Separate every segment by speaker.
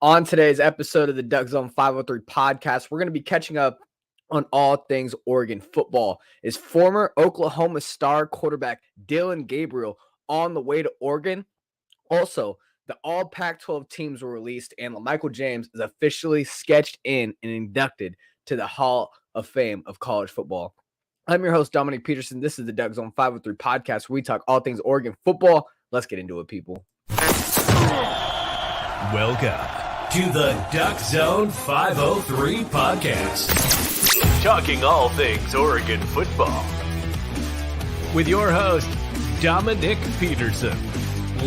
Speaker 1: On today's episode of the DuckZone503 Podcast, we're going to be catching up on all things Oregon football. Is former Oklahoma star quarterback Dillon Gabriel on the way to Oregon? Also, the All Pac-12 teams were released, and LaMichael James is officially sketched in and inducted to the Hall of Fame of college football. I'm your host, Dominiqk Peterson. This is the DuckZone503 Podcast, where we talk all things Oregon football. Let's get into it, people.
Speaker 2: Welcome to the DuckZone503 Podcast, talking all things Oregon football, with your host, Dominiqk Peterson.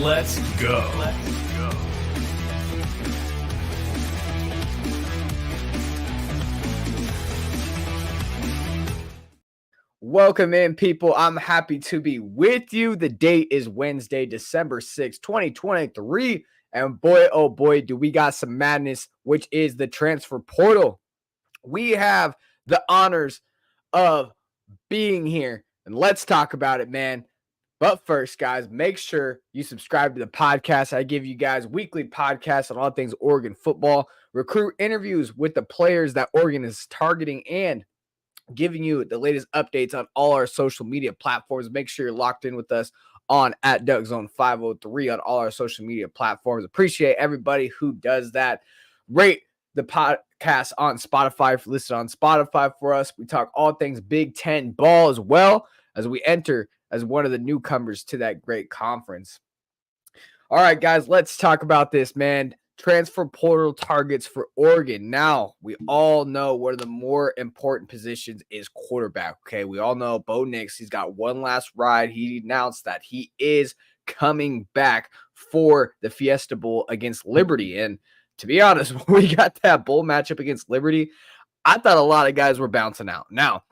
Speaker 2: Let's go.
Speaker 1: Welcome in, people. I'm happy to be with you. The date is Wednesday, December 6th, 2023. And boy, oh boy, do we got some madness, which is the transfer portal. We have the honors of being here, and let's talk about it, man. But first, guys, make sure you subscribe to the podcast. I give you guys weekly podcasts on all things Oregon football, recruit interviews with the players that Oregon is targeting, and giving you the latest updates on all our social media platforms. Make sure you're locked in with us on at DuckZone503 on all our social media platforms. Appreciate everybody who does that. Rate the podcast on Spotify, listed on Spotify for us. We talk all things Big Ten ball as well as we enter as one of the newcomers to that great conference. All right, guys, let's talk about this, man. Transfer portal targets for Oregon. Now, we all know one of the more important positions is quarterback, okay? We all know Bo Nix, he's got one last ride. He announced that he is coming back for the Fiesta Bowl against Liberty. And to be honest, when we got that bowl matchup against Liberty, I thought a lot of guys were bouncing out. Now,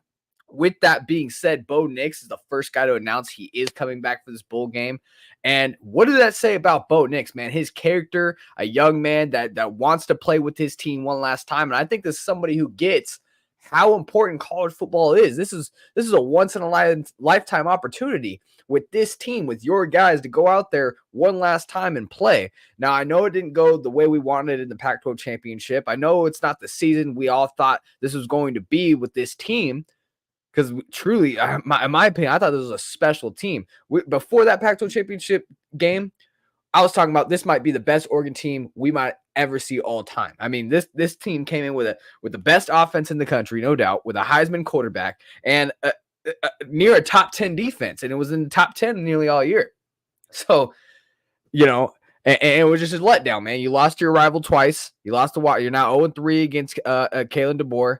Speaker 1: with that being said, Bo Nix is the first guy to announce he is coming back for this bowl game. And what does that say about Bo Nix, man? His character, a young man that wants to play with his team one last time. And I think this is somebody who gets how important college football is. This is a once-in-a-lifetime opportunity with this team, with your guys, to go out there one last time and play. Now, I know it didn't go the way we wanted in the Pac-12 championship. I know it's not the season we all thought this was going to be with this team. Because truly, in my opinion, I thought this was a special team. Before that Pac-12 championship game, I was talking about this might be the best Oregon team we might ever see all time. I mean, this team came in with the best offense in the country, no doubt, with a Heisman quarterback and near a top 10 defense, and it was in the top 10 nearly all year. So, and it was just a letdown, man. You lost your rival twice. You lost you're now 0-3 against Kalen DeBoer,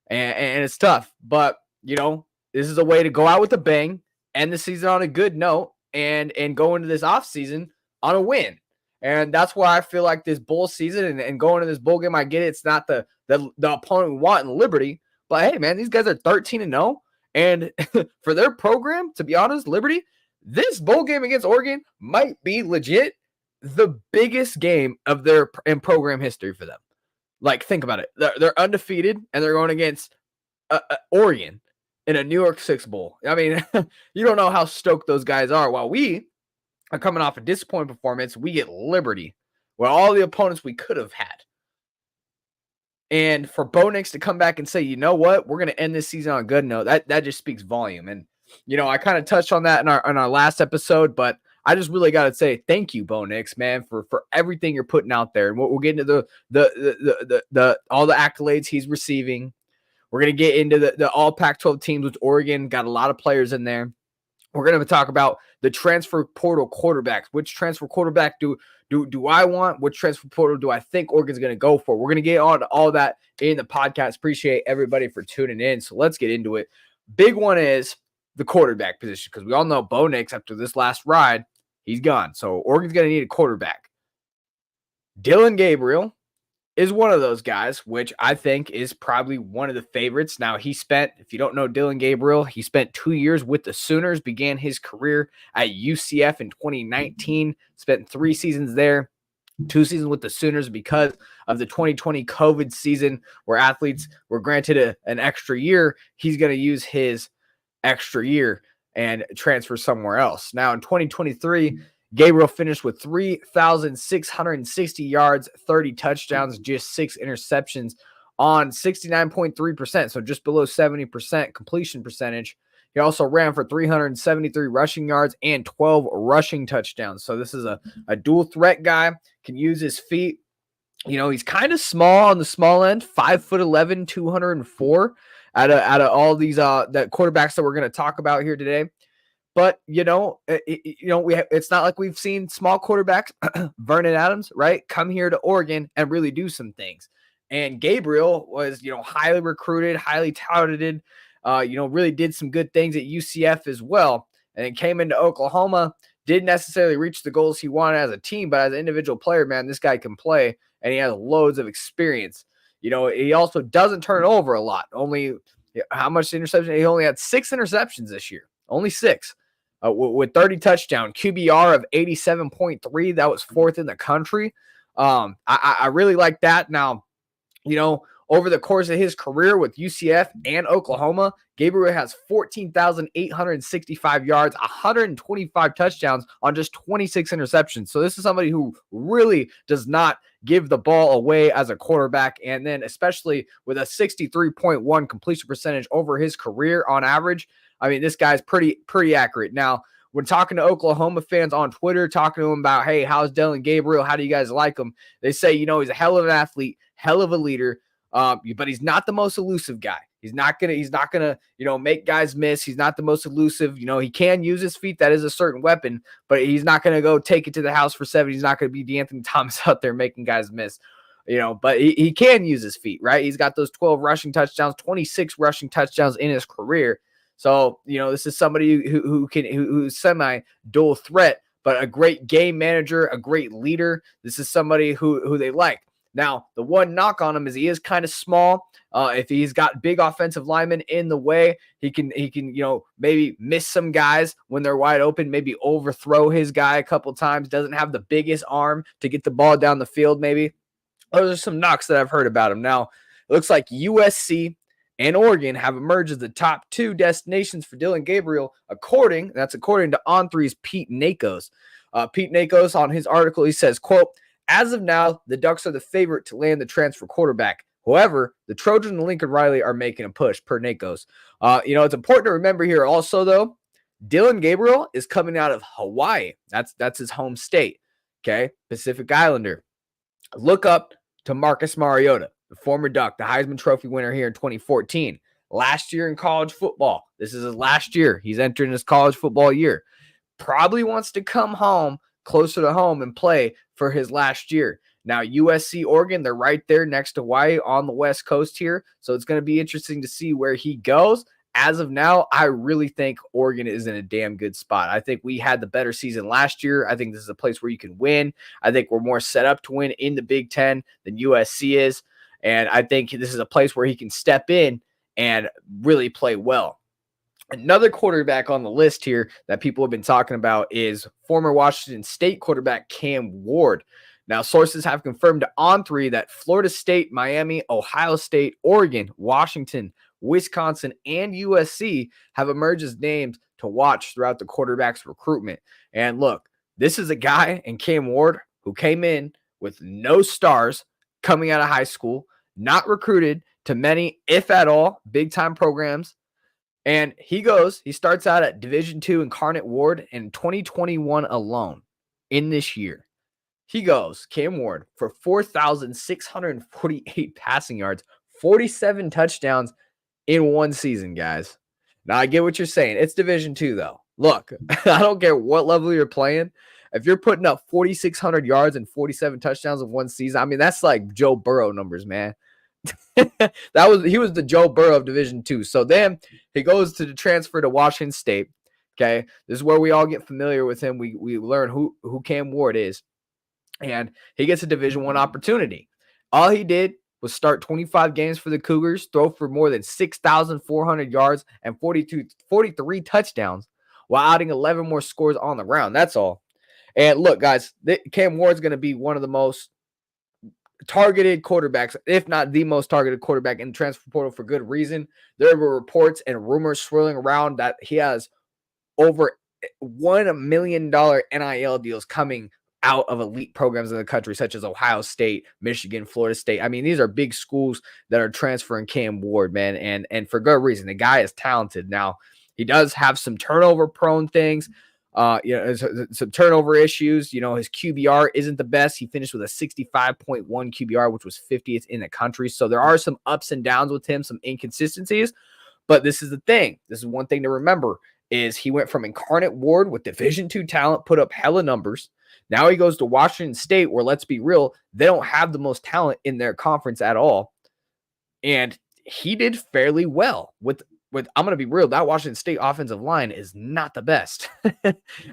Speaker 1: and it's tough, but this is a way to go out with a bang, end the season on a good note, and go into this offseason on a win. And that's why I feel like this bowl season and going to this bowl game, I get it. It's not the opponent we want in Liberty. But, hey, man, these guys are 13-0. And for their program, to be honest, Liberty, this bowl game against Oregon might be legit the biggest game of their program history for them. Like, think about it. They're undefeated, and they're going against Oregon in a New York Six Bowl. I mean, you don't know how stoked those guys are. While we are coming off a disappointing performance, we get Liberty with all the opponents we could have had. And for Bo Nix to come back and say, you know what, we're going to end this season on a good note, that just speaks volume. And, I kind of touched on that in our last episode, but I just really got to say thank you, Bo Nix, man, for everything you're putting out there. And we'll get into the all the accolades he's receiving. We're going to get into the All Pac-12 teams, which Oregon got a lot of players in there. We're going to talk about the transfer portal quarterbacks. Which transfer quarterback do I want? Which transfer portal do I think Oregon's going to go for? We're going to get on all that in the podcast. Appreciate everybody for tuning in. So let's get into it. Big one is the quarterback position, because we all know Bo Nix, after this last ride, he's gone. So Oregon's going to need a quarterback. Dillon Gabriel is one of those guys, which I think is probably one of the favorites. Now, if you don't know Dillon Gabriel, he spent 2 years with the Sooners, began his career at UCF in 2019, spent 3 seasons there, 2 seasons with the Sooners because of the 2020 COVID season where athletes were granted an extra year. He's going to use his extra year and transfer somewhere else. Now, in 2023, Gabriel finished with 3,660 yards, 30 touchdowns, just 6 interceptions on 69.3%, so just below 70% completion percentage. He also ran for 373 rushing yards and 12 rushing touchdowns. So this is a dual threat guy, can use his feet. He's kind of small on the small end, 5'11", 204 out of all these that quarterbacks that we're going to talk about here today. But it's not like we've seen small quarterbacks, Vernon Adams, right, come here to Oregon and really do some things. And Gabriel was, highly recruited, highly touted, really did some good things at UCF as well. And then came into Oklahoma, didn't necessarily reach the goals he wanted as a team, but as an individual player, man, this guy can play, and he has loads of experience. He also doesn't turn over a lot. Only how much interception? He only had 6 interceptions this year, only 6. With 30 touchdowns, QBR of 87.3. That was 4th in the country. I really like that. Now, over the course of his career with UCF and Oklahoma, Gabriel has 14,865 yards, 125 touchdowns on just 26 interceptions. So this is somebody who really does not give the ball away as a quarterback. And then especially with a 63.1 completion percentage over his career on average, I mean, this guy's pretty accurate. Now, when talking to Oklahoma fans on Twitter, talking to them about, hey, how's Dillon Gabriel? How do you guys like him? They say, he's a hell of an athlete, hell of a leader. But he's not the most elusive guy. He's not gonna, make guys miss. He's not the most elusive. He can use his feet. That is a certain weapon, but he's not gonna go take it to the house for 7. He's not gonna be DeAnthony Thomas out there making guys miss. But he can use his feet, right? He's got those 12 rushing touchdowns, 26 rushing touchdowns in his career. So, this is somebody who's semi dual threat, but a great game manager, a great leader. This is somebody who they like. Now, the one knock on him is he is kind of small. If he's got big offensive linemen in the way, he can maybe miss some guys when they're wide open, maybe overthrow his guy a couple times, doesn't have the biggest arm to get the ball down the field maybe. Those are some knocks that I've heard about him. Now, it looks like USC and Oregon have emerged as the top 2 destinations for Dillon Gabriel, according to On3's Pete Nakos. Pete Nakos, on his article, he says, quote, "As of now, the Ducks are the favorite to land the transfer quarterback. However, the Trojans and Lincoln Riley are making a push," per Nakos. It's important to remember here also, though, Dillon Gabriel is coming out of Hawaii. That's his home state, okay? Pacific Islander. Look up to Marcus Mariota, the former Duck, the Heisman Trophy winner here in 2014. Last year in college football. This is his last year. He's entering his college football year. Probably wants to come home, closer to home, and play for his last year. Now, USC, Oregon, they're right there next to Hawaii on the West Coast here. So it's going to be interesting to see where he goes. As of now, I really think Oregon is in a damn good spot. I think we had the better season last year. I think this is a place where you can win. I think we're more set up to win in the Big Ten than USC is. And I think this is a place where he can step in and really play well. Another quarterback on the list here that people have been talking about is former Washington State quarterback Cam Ward. Now, sources have confirmed to On3 that Florida State, Miami, Ohio State, Oregon, Washington, Wisconsin, and USC have emerged as names to watch throughout the quarterback's recruitment. And look, this is a guy in Cam Ward who came in with no stars coming out of high school, not recruited to many, if at all, big-time programs. And he starts out at Division II Incarnate Ward in 2021 alone in this year. He goes, Cam Ward, for 4,648 passing yards, 47 touchdowns in one season, guys. Now, I get what you're saying. It's Division II, though. Look, I don't care what level you're playing. If you're putting up 4,600 yards and 47 touchdowns in one season, I mean, that's like Joe Burrow numbers, man. He was the Joe Burrow of Division II. So then he goes to the transfer to Washington State. Okay, this is where we all get familiar with him. We learn who Cam Ward is, and he gets a Division I opportunity. All he did was start 25 games for the Cougars, throw for more than 6,400 yards and 43 touchdowns, while adding 11 more scores on the ground. That's all. And look, guys, Cam Ward's going to be one of the most targeted quarterbacks, if not the most targeted quarterback in the transfer portal, for good reason. There were reports and rumors swirling around that he has over $1 million NIL deals coming out of elite programs in the country, such as Ohio State, Michigan, Florida State. I mean, these are big schools that are transferring Cam Ward, man, and for good reason. The guy is talented. Now, he does have some turnover-prone things, some turnover issues. You know, his QBR isn't the best. He finished with a 65.1 QBR, which was 50th in the country. So there are some ups and downs with him, some inconsistencies. But this is the thing. This is one thing to remember is he went from Incarnate Ward with Division II talent, put up hella numbers. Now he goes to Washington State, where, let's be real, they don't have the most talent in their conference at all. And he did fairly well with I'm going to be real, that Washington State offensive line is not the best.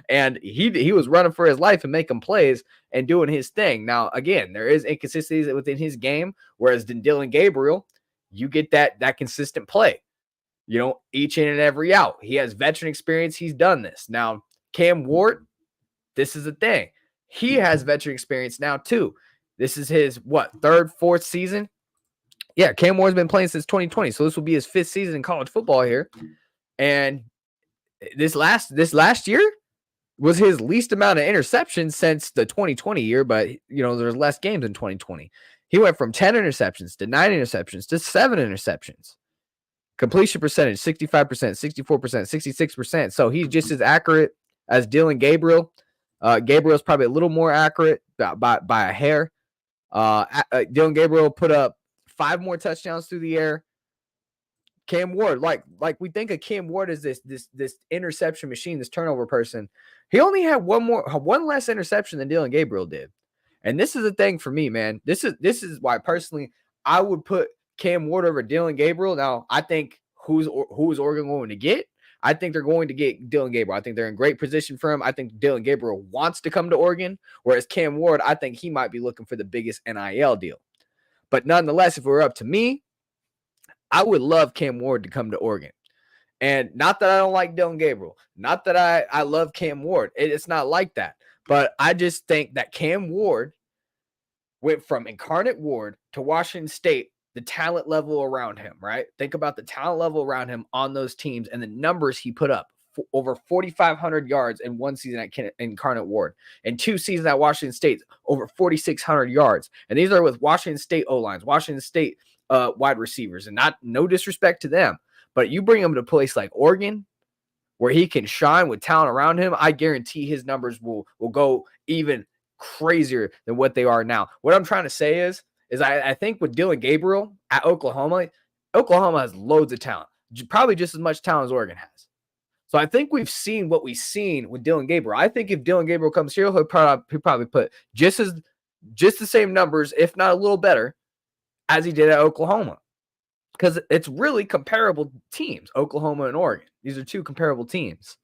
Speaker 1: And he was running for his life and making plays and doing his thing. Now, again, there is inconsistencies within his game, whereas Dillon Gabriel, you get that consistent play. You know, each in and every out. He has veteran experience. He's done this. Now, Cam Ward, this is the thing. He has veteran experience now, too. This is his, third, fourth season? Yeah, Cam Ward's been playing since 2020, so this will be his fifth season in college football here. And this last year was his least amount of interceptions since the 2020 year, but, you know, there's less games in 2020. He went from 10 interceptions to 9 interceptions to 7 interceptions. Completion percentage, 65%, 64%, 66%. So he's just as accurate as Dillon Gabriel. Gabriel's probably a little more accurate by a hair. Dillon Gabriel put up 5 more touchdowns through the air. Cam Ward, like we think of Cam Ward as this interception machine, this turnover person. He only had one less interception than Dillon Gabriel did. And this is the thing for me, man. This is why personally I would put Cam Ward over Dillon Gabriel. Now, I think who's Oregon going to get? I think they're going to get Dillon Gabriel. I think they're in great position for him. I think Dillon Gabriel wants to come to Oregon, whereas Cam Ward, I think he might be looking for the biggest NIL deal. But nonetheless, if it were up to me, I would love Cam Ward to come to Oregon. And not that I don't like Dillon Gabriel, not that I love Cam Ward. It's not like that. But I just think that Cam Ward went from Incarnate Ward to Washington State, the talent level around him, right? Think about the talent level around him on those teams and the numbers he put up. Over 4,500 yards in one season at Incarnate Ward, and 2 seasons at Washington State, over 4,600 yards. And these are with Washington State O-lines, Washington State wide receivers, and no disrespect to them, but you bring him to a place like Oregon, where he can shine with talent around him, I guarantee his numbers will go even crazier than what they are now. What I'm trying to say is I think with Dillon Gabriel at Oklahoma has loads of talent, probably just as much talent as Oregon has. So I think we've seen what we've seen with Dillon Gabriel. I think if Dillon Gabriel comes here, he'll probably put just the same numbers, if not a little better, as he did at Oklahoma. Because it's really comparable teams, Oklahoma and Oregon. These are 2 comparable teams.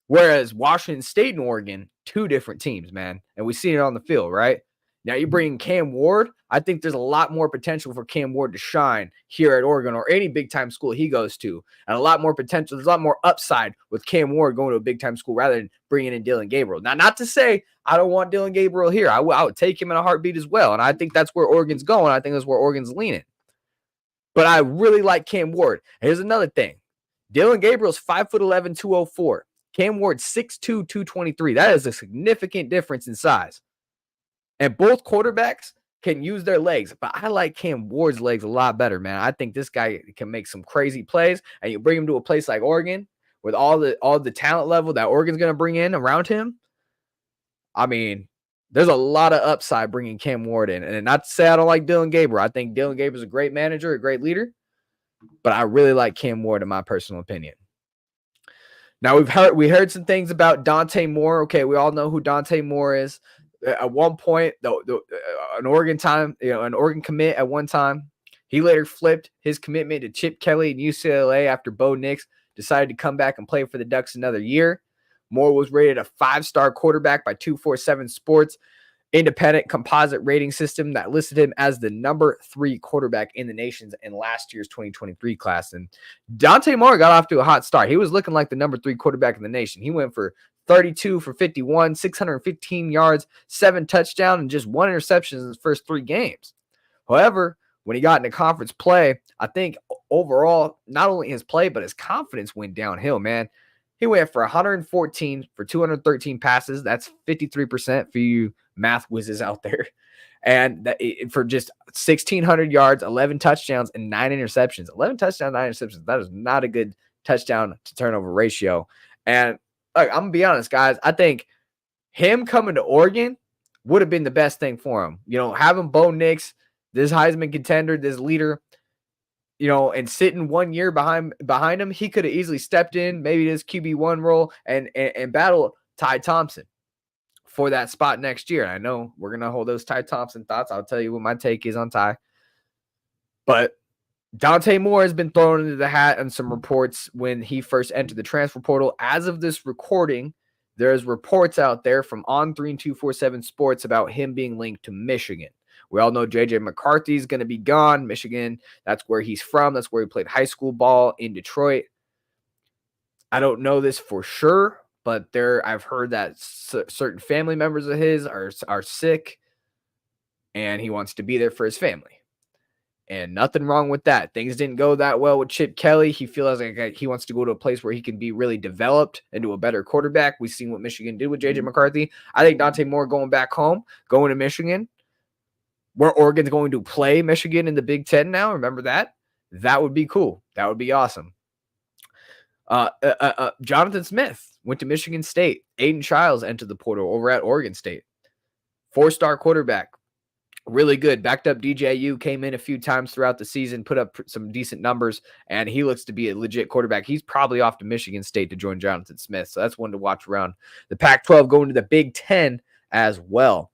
Speaker 1: Whereas Washington State and Oregon, 2 different teams, man. And we see it on the field, right? Now you bring Cam Ward. I think there's a lot more potential for Cam Ward to shine here at Oregon or any big-time school he goes to. And a lot more potential. There's a lot more upside with Cam Ward going to a big-time school rather than bringing in Dillon Gabriel. Now, not to say I don't want Dillon Gabriel here. I would take him in a heartbeat as well. And I think that's where Oregon's going. I think that's where Oregon's leaning. But I really like Cam Ward. Here's another thing. Dillon Gabriel's 5'11", 204. Cam Ward 6'2", 223. That is a significant difference in size. And both quarterbacks can use their legs, but I like Cam Ward's legs a lot better, man. I think this guy can make some crazy plays, and you bring him to a place like Oregon with all the talent level that Oregon's going to bring in around him. I mean, there's a lot of upside bringing Cam Ward in. And not to say I don't like Dillon Gabriel. I think Dillon Gabriel is a great manager, a great leader, but I really like Cam Ward in my personal opinion. Now we heard some things about Dante Moore. Okay, we all know who Dante Moore is. At one point, an Oregon commit at one time. He later flipped his commitment to Chip Kelly and UCLA after Bo Nix decided to come back and play for the Ducks another year. Moore was rated a 5-star quarterback by 247 Sports independent composite rating system that listed him as the number 3 quarterback in the nation in last year's 2023 class. And Dante Moore got off to a hot start. He was looking like the number 3 quarterback in the nation. He went for 32 for 51, 615 yards, 7 touchdowns, and just 1 interception in his first 3 games. However, when he got into conference play, I think overall, not only his play, but his confidence went downhill, man. He went for 114 for 213 passes. That's 53% for you math whizzes out there. And for just 1,600 yards, 11 touchdowns, and 9 interceptions. 11 touchdowns, 9 interceptions. That is not a good touchdown to turnover ratio. And look, I'm going to be honest, guys. I think him coming to Oregon would have been the best thing for him. Having Bo Nix, this Heisman contender, this leader, and sitting 1 year behind him, he could have easily stepped in, maybe this QB1 role and battle Ty Thompson for that spot next year. I know we're going to hold those Ty Thompson thoughts. I'll tell you what my take is on Ty. But Dante Moore has been thrown into the hat on some reports when he first entered the transfer portal. As of this recording, there's reports out there from On3 and 247 Sports about him being linked to Michigan. We all know J.J. McCarthy is going to be gone. Michigan, that's where he's from. That's where he played high school ball in Detroit. I don't know this for sure, but I've heard that certain family members of his are sick, and he wants to be there for his family. And nothing wrong with that. Things didn't go that well with Chip Kelly. He feels like he wants to go to a place where he can be really developed into a better quarterback. We've seen what Michigan did with J.J. McCarthy. I think Dante Moore going back home, going to Michigan, where Oregon's going to play Michigan in the Big Ten now. Remember that? That would be cool. That would be awesome. Jonathan Smith went to Michigan State. Aiden Childs entered the portal over at Oregon State. 4-star quarterback. Really good. Backed up DJU, came in a few times throughout the season, put up some decent numbers, and he looks to be a legit quarterback. He's probably off to Michigan State to join Jonathan Smith, so that's one to watch around. The Pac-12 going to the Big Ten as well.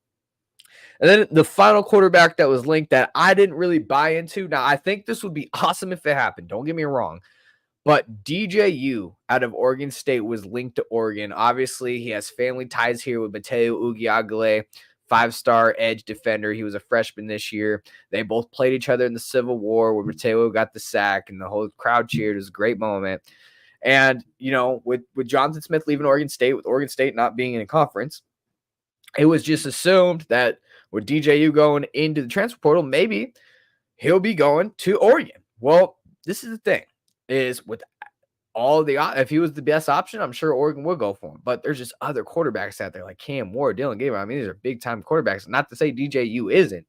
Speaker 1: And then the final quarterback that was linked that I didn't really buy into. Now, I think this would be awesome if it happened. Don't get me wrong. But DJU out of Oregon State was linked to Oregon. Obviously, he has family ties here with Mateo Ugiagale, 5-star edge defender. He was a freshman this year. They both played each other in the Civil War where Mateo got the sack and the whole crowd cheered. It was a great moment. And, with Jonathan Smith leaving Oregon State, with Oregon State not being in a conference, it was just assumed that with DJU going into the transfer portal, maybe he'll be going to Oregon. Well, this is the thing, is with all if he was the best option, I'm sure Oregon would go for him. But there's just other quarterbacks out there like Cam Ward, Dillon Gabriel. I mean, these are big-time quarterbacks. Not to say DJU isn't,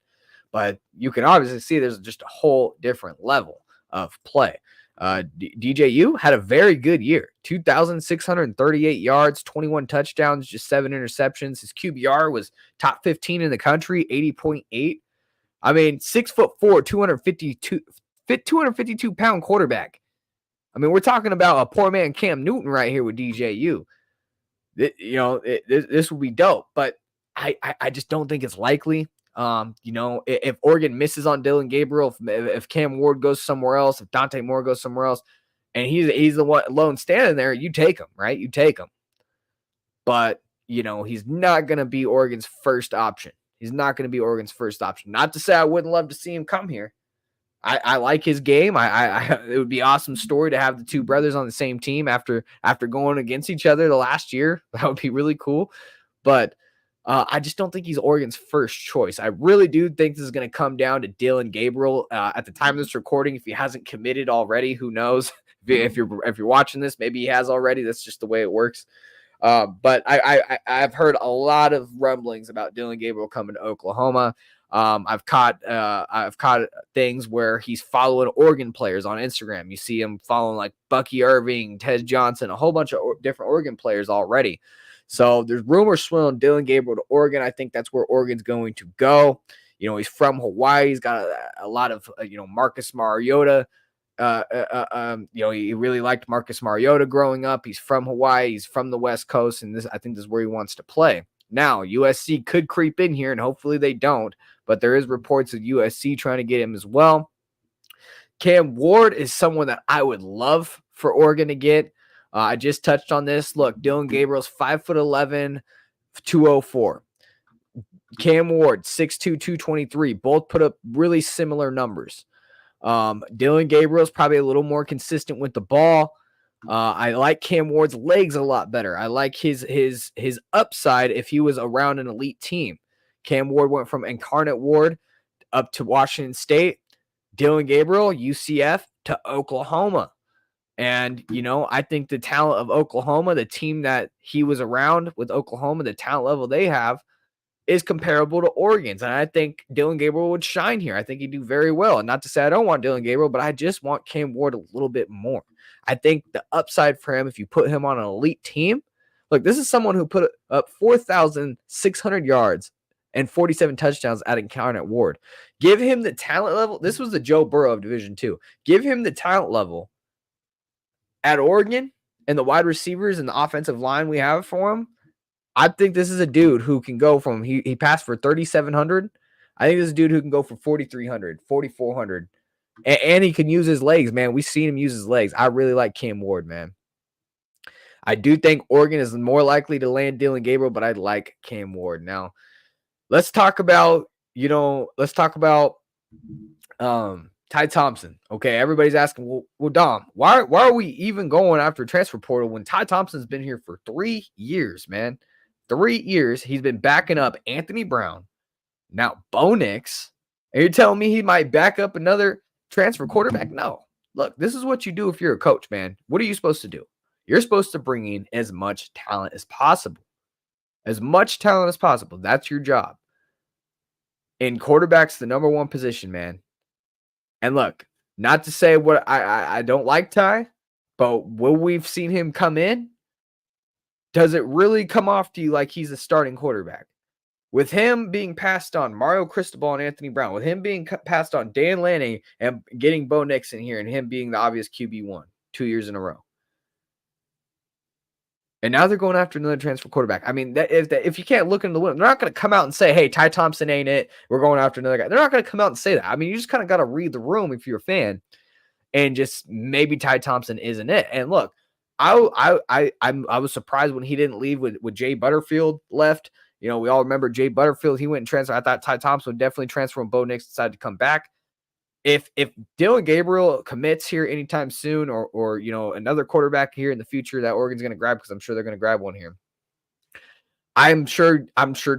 Speaker 1: but you can obviously see there's just a whole different level of play. DJU had a very good year. 2,638 yards, 21 touchdowns, just 7 interceptions. His QBR was top 15 in the country, 80.8. I mean, 6'4", 252-pound quarterback. I mean, we're talking about a poor man Cam Newton right here with DJU. This would be dope, but I just don't think it's likely. If Oregon misses on Dillon Gabriel, if Cam Ward goes somewhere else, if Dante Moore goes somewhere else, and he's the one alone standing there, you take him, right? You take him. But, he's not going to be Oregon's first option. He's not going to be Oregon's first option. Not to say I wouldn't love to see him come here. I like his game. It would be an awesome story to have the two brothers on the same team after going against each other the last year. That would be really cool. But I just don't think he's Oregon's first choice. I really do think this is going to come down to Dillon Gabriel. At the time of this recording, if he hasn't committed already, who knows? If you're watching this, maybe he has already. That's just the way it works. But I've heard a lot of rumblings about Dillon Gabriel coming to Oklahoma. I've caught things where he's following Oregon players on Instagram. You see him following like Bucky Irving, Ted Johnson, a whole bunch of different Oregon players already. So there's rumors swirling Dillon Gabriel to Oregon. I think that's where Oregon's going to go. He's from Hawaii. He's got a lot of, Marcus Mariota. He really liked Marcus Mariota growing up. He's from Hawaii. He's from the West Coast. And I think this is where he wants to play. Now, USC could creep in here, and hopefully they don't. But there is reports of USC trying to get him as well. Cam Ward is someone that I would love for Oregon to get. I just touched on this. Look, Dillon Gabriel's 5'11", 204. Cam Ward, 6'2", 223. Both put up really similar numbers. Dillon Gabriel's probably a little more consistent with the ball. I like Cam Ward's legs a lot better. I like his upside if he was around an elite team. Cam Ward went from Incarnate Ward up to Washington State. Dillon Gabriel, UCF to Oklahoma. And, I think the talent of Oklahoma, the team that he was around with Oklahoma, the talent level they have is comparable to Oregon's. And I think Dillon Gabriel would shine here. I think he'd do very well. And not to say I don't want Dillon Gabriel, but I just want Cam Ward a little bit more. I think the upside for him, if you put him on an elite team, look, this is someone who put up 4,600 yards and 47 touchdowns at Incarnate Ward. Give him the talent level. This was the Joe Burrow of Division II. Give him the talent level at Oregon and the wide receivers and the offensive line we have for him. I think this is a dude who can go from, he passed for 3,700. I think this is a dude who can go for 4,300, 4,400. And he can use his legs, man. We've seen him use his legs. I really like Cam Ward, man. I do think Oregon is more likely to land Dillon Gabriel, but I like Cam Ward. Now, let's talk about, Ty Thompson. Okay, everybody's asking, well, Dom, why are we even going after transfer portal when Ty Thompson's been here for 3 years, man? 3 years. He's been backing up Anthony Brown, now Bo Nix, and you're telling me he might back up another transfer quarterback? No. Look, this is what you do if you're a coach, man. What are you supposed to do? You're supposed to bring in as much talent as possible. As much talent as possible. That's your job. And quarterback's the number one position, man. And look, not to say what I don't like Ty, but when we've seen him come in, does it really come off to you like he's a starting quarterback? With him being passed on Mario Cristobal and Anthony Brown, with him being passed on Dan Lanning and getting Bo Nix in here and him being the obvious QB1 2 years in a row. And now they're going after another transfer quarterback. I mean, if you can't look into the window, they're not going to come out and say, hey, Ty Thompson ain't it. We're going after another guy. They're not going to come out and say that. I mean, you just kind of got to read the room if you're a fan and just maybe Ty Thompson isn't it. And look, I was surprised when he didn't leave with Jay Butterfield left. We all remember Jay Butterfield. He went and transferred. I thought Ty Thompson would definitely transfer when Bo Nix decided to come back. If Dillon Gabriel commits here anytime soon, or another quarterback here in the future that Oregon's going to grab, because I'm sure they're going to grab one here, I'm sure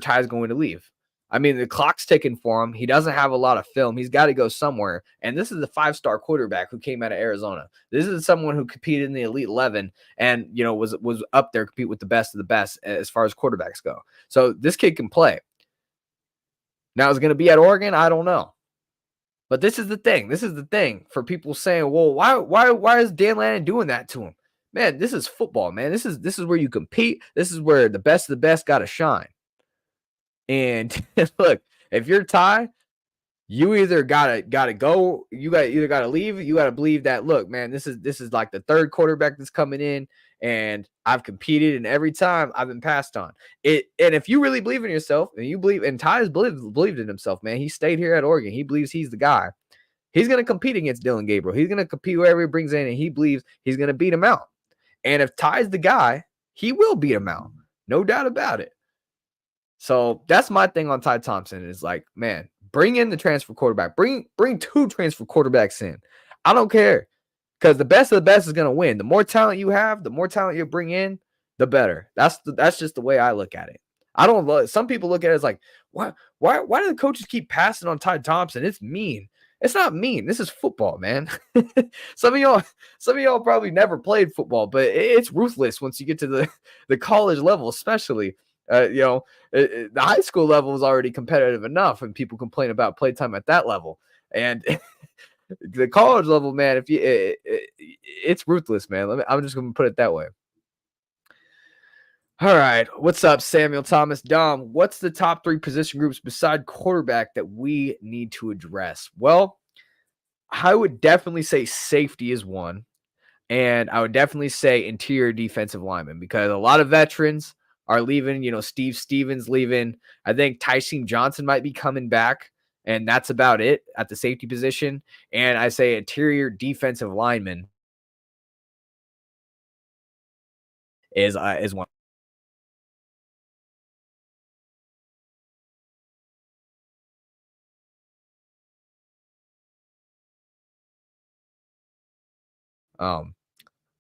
Speaker 1: Ty's going to leave. I mean, the clock's ticking for him. He doesn't have a lot of film. He's got to go somewhere. And this is a 5-star quarterback who came out of Arizona. This is someone who competed in the Elite 11 and was up there, compete with the best of the best as far as quarterbacks go. So this kid can play. Now, is it going to be at Oregon? I don't know. But this is the thing. This is the thing for people saying, well, why is Dan Lanning doing that to him? Man, this is football, man. This is where you compete. This is where the best of the best got to shine. And look, if you're Ty, you either gotta go, you either gotta leave, you gotta believe that, look, man, this is like the third quarterback that's coming in, and I've competed, and every time I've been passed on. And if you really believe in yourself, and you believe, and Ty's believed in himself, man, he stayed here at Oregon. He believes he's the guy. He's gonna compete against Dillon Gabriel. He's gonna compete whoever he brings in, and he believes he's gonna beat him out. And if Ty's the guy, he will beat him out, no doubt about it. So that's my thing on Ty Thompson is like, man, bring in the transfer quarterback. Bring 2 transfer quarterbacks in. I don't care, because the best of the best is going to win. The more talent you have, the more talent you bring in, the better. That's just the way I look at it. I don't love. Some people look at it as like, why do the coaches keep passing on Ty Thompson? It's mean. It's not mean. This is football, man. Some of y'all probably never played football, but it's ruthless once you get to the college level, especially. The high school level is already competitive enough, and people complain about playtime at that level. And the college level, man, it's ruthless, man. I'm just going to put it that way. All right, what's up, Samuel Thomas? Dom, what's the top 3 position groups beside quarterback that we need to address? Well, I would definitely say safety is one, and I would definitely say interior defensive lineman, because a lot of veterans are leaving. Steve Stevens leaving. I think Tyson Johnson might be coming back, and that's about it at the safety position. And I say interior defensive lineman is one.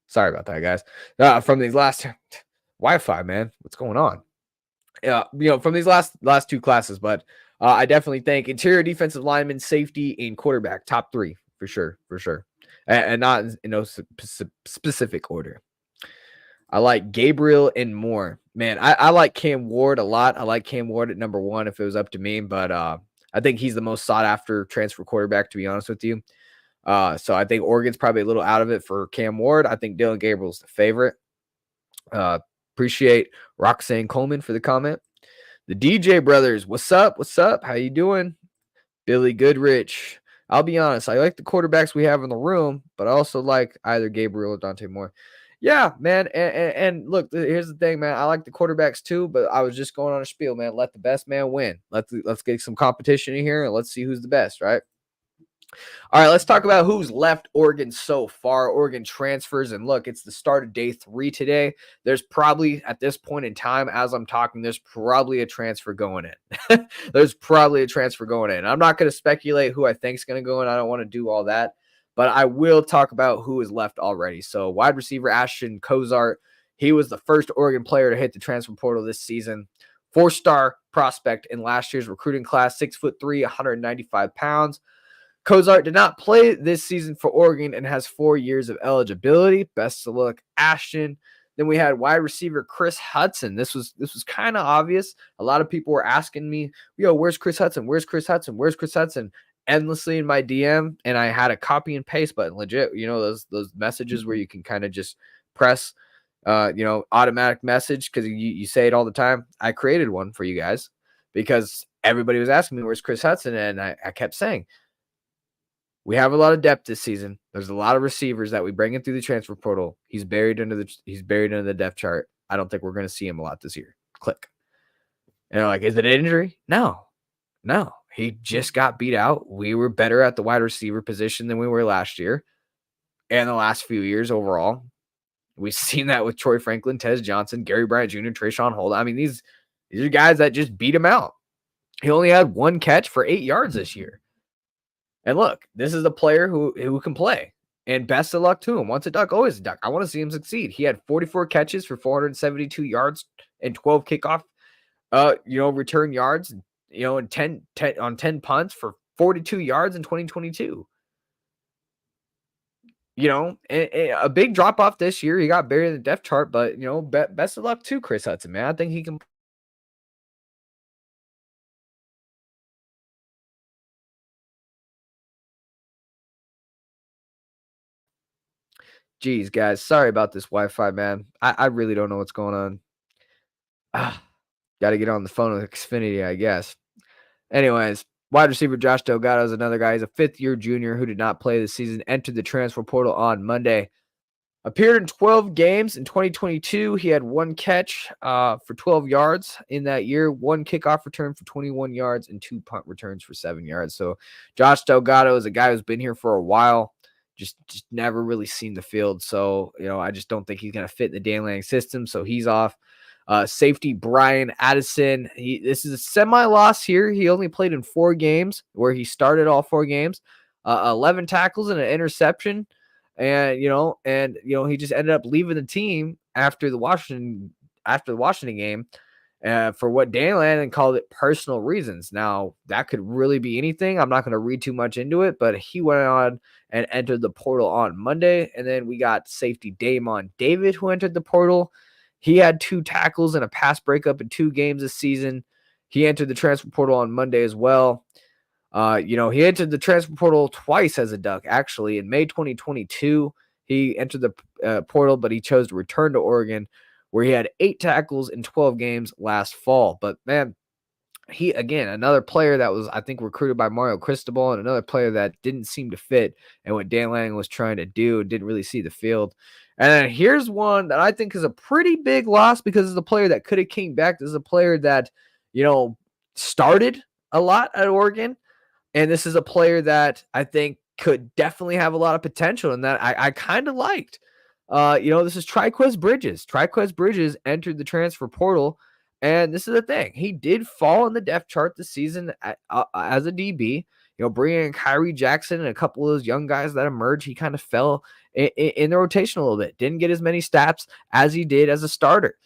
Speaker 1: Sorry about that, guys. From these last Wi-Fi, man, what's going on? From these last 2 classes, but I definitely think interior defensive lineman, safety, and quarterback, top 3 for sure. and not in no specific order. I like Gabriel and Moore. Man, I like Cam Ward a lot. I like Cam Ward at number 1 if it was up to me, but I think he's the most sought after transfer quarterback, to be honest with you. So I think Oregon's probably a little out of it for Cam Ward. I think Dillon Gabriel's the favorite. Appreciate Roxanne Coleman for the comment. The DJ brothers, what's up? What's up? How you doing? Billy Goodrich. I'll be honest, I like the quarterbacks we have in the room, but I also like either Gabriel or Dante Moore. Yeah, man. And look, here's the thing, man. I like the quarterbacks too, but I was just going on a spiel, man. Let the best man win. Let's get some competition in here and let's see who's the best, right? All right, let's talk about who's left Oregon so far. Oregon transfers, and look, it's the start of day 3 today. There's probably, at this point in time, as I'm talking, there's probably a transfer going in. There's probably a transfer going in. I'm not going to speculate who I think is going to go in. I don't want to do all that, but I will talk about who is left already. So wide receiver Ashton Kozart, he was the first Oregon player to hit the transfer portal this season. 4-star prospect in last year's recruiting class, 6'3", 195 pounds. Kozart did not play this season for Oregon and has 4 years of eligibility. Best of luck, Ashton. Then we had wide receiver Chris Hudson. This was kind of obvious. A lot of people were asking me, yo, where's Chris Hudson? Where's Chris Hudson? Where's Chris Hudson? Endlessly in my DM, and I had a copy and paste button, legit. You know, those messages where you can kind of just press, automatic message because you say it all the time. I created one for you guys because everybody was asking me, where's Chris Hudson? And I kept saying, we have a lot of depth this season. There's a lot of receivers that we bring in through the transfer portal. He's buried under the depth chart. I don't think we're going to see him a lot this year. Click. And they're like, is it an injury? No. He just got beat out. We were better at the wide receiver position than we were last year and the last few years overall. We've seen that with Troy Franklin, Tez Johnson, Gary Bryant Jr., Trayshawn Holt. I mean, these are guys that just beat him out. He only had 1 catch for 8 yards this year. And look, this is a player who can play. And best of luck to him. Once a Duck, always a Duck. I want to see him succeed. He had 44 catches for 472 yards and 12 kickoff, return yards, and 10 punts for 42 yards in 2022. A big drop off this year. He got buried in the depth chart, but best of luck to Chris Hudson, man. I think he can. Jeez, guys, sorry about this Wi-Fi, man. I really don't know what's going on. Got to get on the phone with Xfinity, I guess. Anyways, wide receiver Josh Delgado is another guy. He's a 5th-year junior who did not play this season, entered the transfer portal on Monday. Appeared in 12 games in 2022. He had 1 catch for 12 yards in that year, 1 kickoff return for 21 yards, and 2 punt returns for 7 yards. So Josh Delgado is a guy who's been here for a while. Just never really seen the field. So, I just don't think he's going to fit in the Dan Lanning system. So he's off. Safety Brian Addison. This is a semi-loss here. He only played in 4 games where he started all 4 games. 11 tackles and an interception. And, he just ended up leaving the team after the Washington game. For what Dan Lanning called it personal reasons. Now, that could really be anything. I'm not going to read too much into it, but he went on and entered the portal on Monday. And then we got safety Damon David, who entered the portal. He had 2 tackles and a pass breakup in 2 games this season. He entered the transfer portal on Monday as well. He entered the transfer portal twice as a Duck, actually. In May 2022, he entered the portal, but he chose to return to Oregon, where he had 8 tackles in 12 games last fall. But, man, he, again, another player that was, I think, recruited by Mario Cristobal, and another player that didn't seem to fit and what Dan Lanning was trying to do, didn't really see the field. And then here's one that I think is a pretty big loss because it's a player that could have came back. This is a player that, started a lot at Oregon. And this is a player that I think could definitely have a lot of potential and that I kind of liked. This is Triquez Bridges. Triquez Bridges entered the transfer portal, and this is the thing. He did fall in the depth chart this season as a DB. Bringing in Kyrie Jackson and a couple of those young guys that emerged, he kind of fell in the rotation a little bit. Didn't get as many snaps as he did as a starter.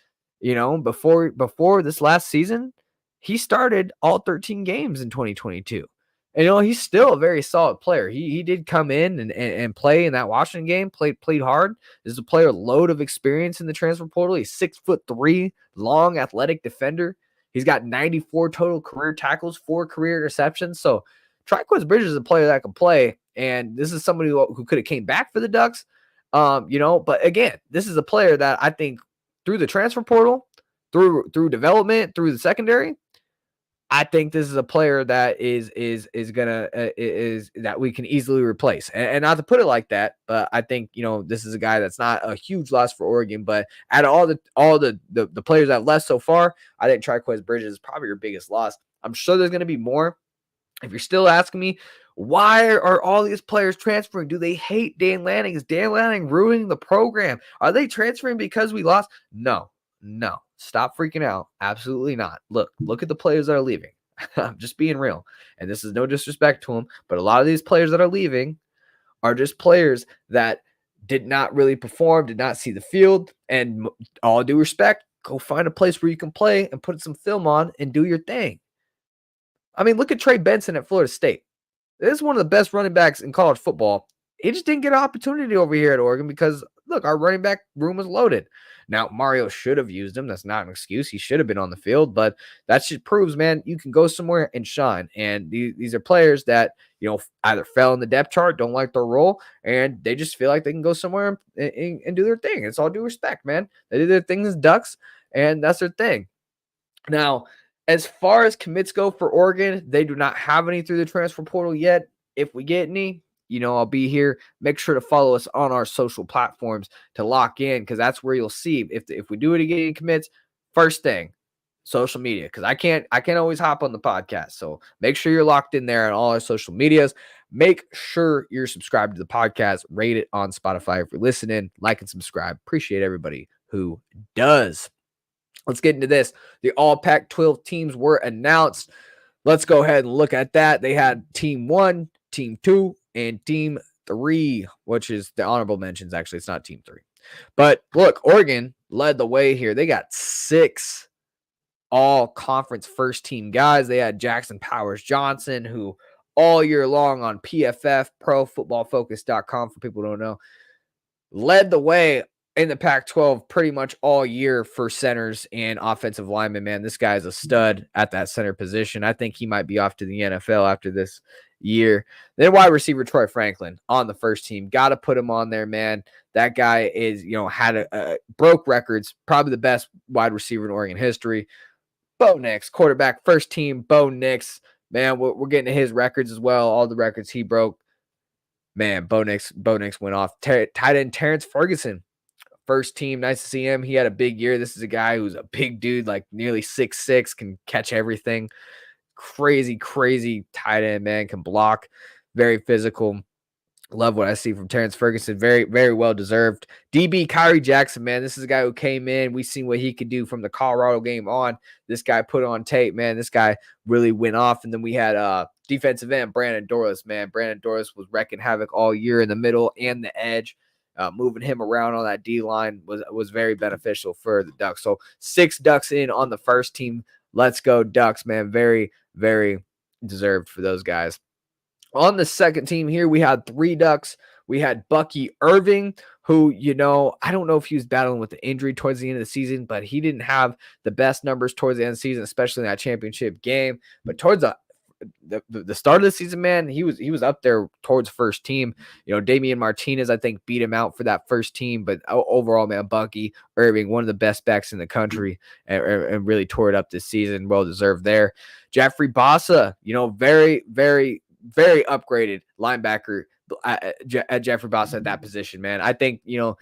Speaker 1: Before this last season, he started all 13 games in 2022. And, he's still a very solid player. He did come in and play in that Washington game, played hard. This is a player load of experience in the transfer portal. He's 6'3", long, athletic defender. He's got 94 total career tackles, 4 career interceptions. So Trikweze Bridges is a player that can play, and this is somebody who could have came back for the Ducks. But again, this is a player that I think through the transfer portal, through development, through the secondary, I think this is a player that is that we can easily replace. And not to put it like that, but I think, this is a guy that's not a huge loss for Oregon, but out of all the players that have left so far, I think Trikweze Bridges is probably your biggest loss. I'm sure there's going to be more. If you're still asking me, why are all these players transferring? Do they hate Dan Lanning? Is Dan Lanning ruining the program? Are they transferring because we lost? No. Stop freaking out. Absolutely not. Look at the players that are leaving. I'm just being real. And this is no disrespect to them, but a lot of these players that are leaving are just players that did not really perform, did not see the field, and all due respect, go find a place where you can play and put some film on and do your thing. I mean, look at Trey Benson at Florida State. This is one of the best running backs in college football. He just didn't get an opportunity over here at Oregon because, look, our running back room was loaded. Now, Mario should have used him. That's not an excuse. He should have been on the field, but that just proves, man, you can go somewhere and shine. And these are players that, either fell in the depth chart, don't like their role, and they just feel like they can go somewhere and do their thing. It's all due respect, man. They do their thing as Ducks, and that's their thing. Now, as far as commits go for Oregon, they do not have any through the transfer portal yet. If we get any, I'll be here. Make sure to follow us on our social platforms to lock in, because that's where you'll see if we do it again commits. First thing, social media, because I can't always hop on the podcast. So make sure you're locked in there on all our social medias. Make sure you're subscribed to the podcast. Rate it on Spotify if you're listening. Like and subscribe. Appreciate everybody who does. Let's get into this. The All Pac-12 teams were announced. Let's go ahead and look at that. They had Team 1, Team 2, and Team 3, which is the honorable mentions. Actually, it's not Team 3. But look, Oregon led the way here. They got 6 all-conference first-team guys. They had Jackson Powers Johnson, who all year long on PFF, ProFootballFocus.com, for people who don't know, led the way in the Pac-12 pretty much all year for centers and offensive linemen. Man, this guy is a stud at that center position. I think he might be off to the NFL after this year. Then wide receiver Troy Franklin on the first team. Got to put him on there, man. That guy is, had broke records, probably the best wide receiver in Oregon history. Bo Nix, quarterback, first team, Bo Nix. Man, we're getting to his records as well, all the records he broke. Man, Bo Nix went off. Tight end Terrence Ferguson, first team, nice to see him. He had a big year. This is a guy who's a big dude, like nearly 6'6", can catch everything. Crazy tight end, man, can block, very physical. Love what I see from Terrence Ferguson. Very, very well deserved. DB Kyrie Jackson, man, this is a guy who came in. We've seen what he could do from the Colorado game on. This guy put on tape, man. This guy really went off. And then we had defensive end Brandon Dorlus, man. Brandon Dorlus was wrecking havoc all year in the middle and the edge. Moving him around on that D-line was very beneficial for the Ducks. So 6 Ducks in on the first team. Let's go Ducks, man. Very, very deserved for those guys. On the second team here, we had 3 Ducks. We had Bucky Irving, who, I don't know if he was battling with the injury towards the end of the season, but he didn't have the best numbers towards the end of the season, especially in that championship game. But towards the start of the season, man, he was up there towards first team. Damian Martinez, I think, beat him out for that first team. But overall, man, Bucky Irving, one of the best backs in the country, and really tore it up this season. Well deserved there. Jeffrey Bassa, very, very, very upgraded linebacker at Jeffrey Bassa at that position, man. I think, in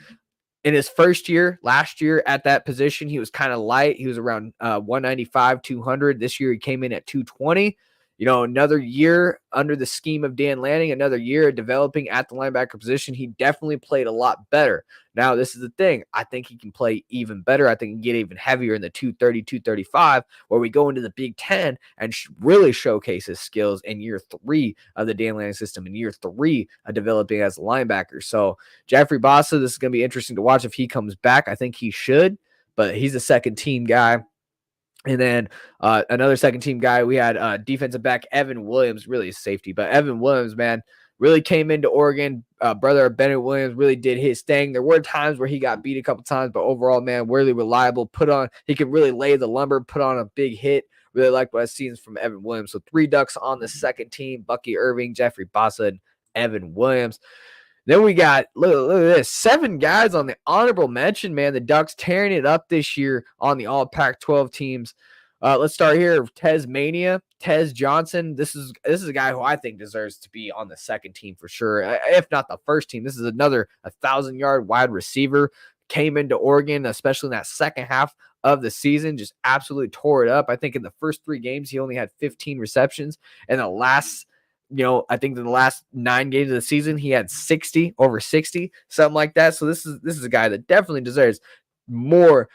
Speaker 1: his first year, last year at that position, he was kind of light. He was around 195, 200. This year, he came in at 220. Another year under the scheme of Dan Lanning, another year developing at the linebacker position. He definitely played a lot better. Now, this is the thing. I think he can play even better. I think he can get even heavier in the 230, 235, where we go into the Big Ten and really showcase his skills in year 3 of the Dan Lanning system, in year 3 of developing as a linebacker. So, Jeffrey Bassa, this is going to be interesting to watch if he comes back. I think he should, but he's a second team guy. And then another second team guy, we had defensive back Evan Williams, really a safety, but Evan Williams, man, really came into Oregon. Brother of Bennett Williams really did his thing. There were times where he got beat a couple times, but overall, man, really reliable. He could really lay the lumber, put on a big hit. Really like what I've seen from Evan Williams. So 3 Ducks on the second team: Bucky Irving, Jeffrey Bossa, and Evan Williams. Then we got, look at this, 7 guys on the honorable mention, man. The Ducks tearing it up this year on the All Pac-12 teams. Let's start here. Tasmania, Tez Johnson. This is a guy who I think deserves to be on the second team for sure, if not the first team. This is another 1,000-yard wide receiver. Came into Oregon, especially in that second half of the season, just absolutely tore it up. I think in the first 3 games, he only had 15 receptions. And the last, I think in the last 9 games of the season, he had over 60, something like that. So this is a guy that definitely deserves more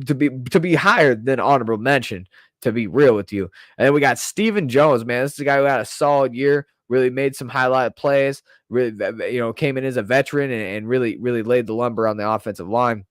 Speaker 1: to be higher than honorable mention, to be real with you. And then we got Stephen Jones, man. This is a guy who had a solid year, really made some highlight plays, really, came in as a veteran and really laid the lumber on the offensive line.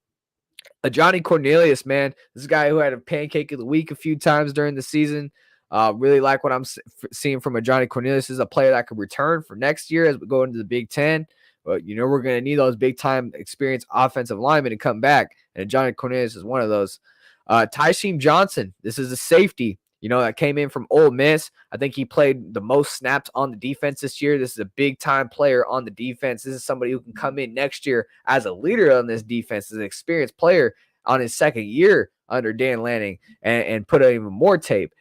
Speaker 1: Johnny Cornelius, man, this is a guy who had a pancake of the week a few times during the season. Really like what I'm seeing from a Johnny Cornelius. This is a player that could return for next year as we go into the Big Ten. But, we're going to need those big-time experienced offensive linemen to come back, and Johnny Cornelius is one of those. Tyshim Johnson, this is a safety, that came in from Ole Miss. I think he played the most snaps on the defense this year. This is a big-time player on the defense. This is somebody who can come in next year as a leader on this defense, as an experienced player on his second year under Dan Lanning, and put even more tape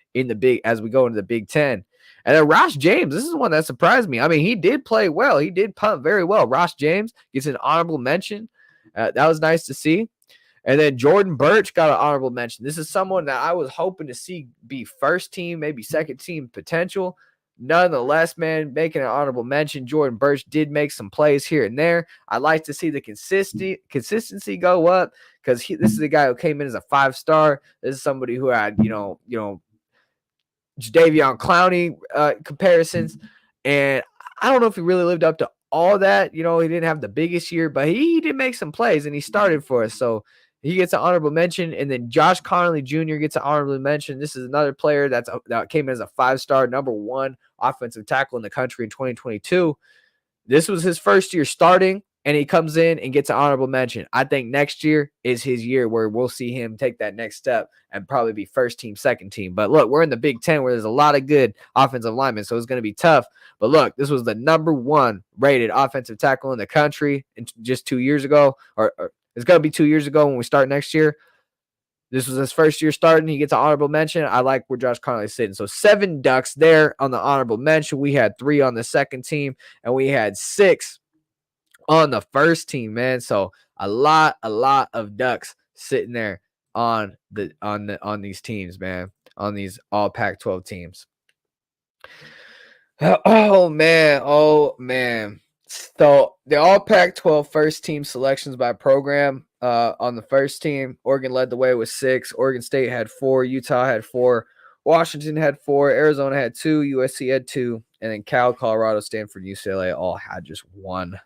Speaker 1: as we go into the Big Ten. And then Ross James, this is one that surprised me. I mean, he did play well. He did punt very well. Ross James gets an honorable mention. That was nice to see. And then Jordan Birch got an honorable mention. This is someone that I was hoping to see be first team, maybe second team potential. Nonetheless, man, making an honorable mention. Jordan Birch did make some plays here and there. I like to see the consistency go up, because this is a guy who came in as a 5-star. This is somebody who had, Jadeveon Clowney comparisons, and I don't know if he really lived up to all that. He didn't have the biggest year, but he did make some plays, and he started for us, so he gets an honorable mention. And then Josh Connolly Jr. gets an honorable mention. This is another player that came in as a 5-star, number 1 offensive tackle in the country in 2022. This was his first year starting, and he comes in and gets an honorable mention. I think next year is his year where we'll see him take that next step and probably be first team, second team. But look, we're in the Big Ten where there's a lot of good offensive linemen, so it's going to be tough. But look, this was the number 1 rated offensive tackle in the country just 2 years ago, or it's going to be 2 years ago when we start next year. This was his first year starting. He gets an honorable mention. I like where Josh Connolly's sitting. So 7 Ducks there on the honorable mention. We had 3 on the second team, and we had 6 on the first team, man. So a lot of Ducks sitting there on these teams, man, on these All Pac-12 teams. Oh man. So the All Pac-12 first team selections by program, on the first team, Oregon led the way with 6. Oregon State had 4. Utah had 4. Washington had 4. Arizona had 2. USC had 2. And then Cal, Colorado, Stanford, UCLA all had just 1.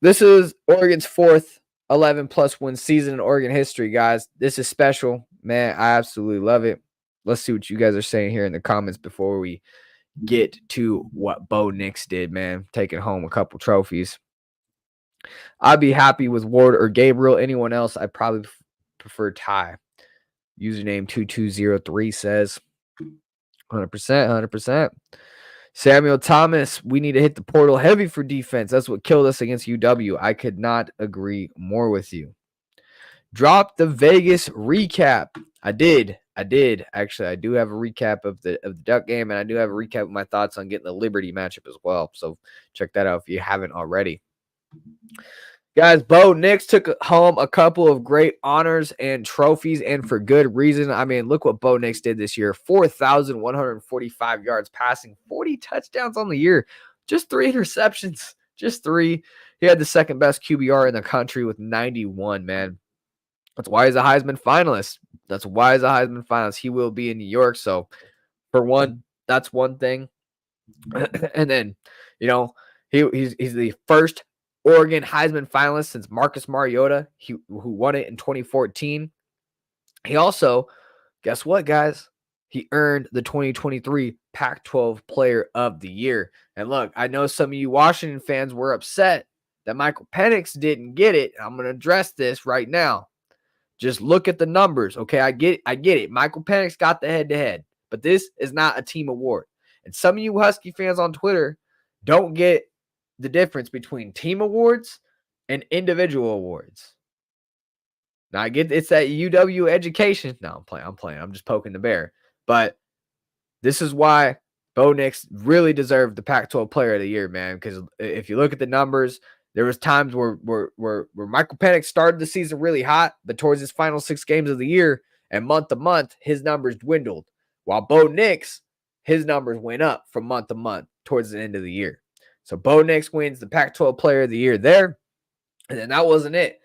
Speaker 1: This is Oregon's 4th 11-plus win season in Oregon history, guys. This is special, man. I absolutely love it. Let's see what you guys are saying here in the comments before we get to what Bo Nix did, man. Taking home a couple trophies. I'd be happy with Ward or Gabriel. Anyone else, I probably prefer Ty. Username 2203 says 100%. Samuel Thomas, we need to hit the portal heavy for defense. That's what killed us against UW. I could not agree more with you. Drop the Vegas recap. I did. Actually, I do have a recap of the Duck game, and I do have a recap of my thoughts on getting the Liberty matchup as well. So check that out if you haven't already. Guys, Bo Nix took home a couple of great honors and trophies, and for good reason. I mean, look what Bo Nix did this year. 4,145 yards passing, 40 touchdowns on the year, just 3 interceptions, just 3. He had the second best QBR in the country with 91, man. That's why he's a Heisman finalist. He will be in New York. So, for one, that's one thing. And then, he's the first Oregon Heisman finalist since Marcus Mariota, who won it in 2014. He also Guess what, guys? He earned the 2023 Pac-12 Player of the Year. And look, I know some of you Washington fans were upset that Michael Penix didn't get it. I'm going to address this right now. Just look at the numbers, okay? I get it. Michael Penix got the head-to-head, but this is not a team award. And some of you Husky fans on Twitter don't get the difference between team awards and individual awards. Now, I get it's that UW education. No, I'm playing. I'm just poking the bear. But this is why Bo Nix really deserved the Pac-12 Player of the Year, man. Because if you look at the numbers, there was times where Michael Penix started the season really hot, but towards his final 6 games of the year and month to month, his numbers dwindled. While Bo Nix, his numbers went up from month to month towards the end of the year. So Bo Nix wins the Pac-12 Player of the Year there. And then that wasn't it.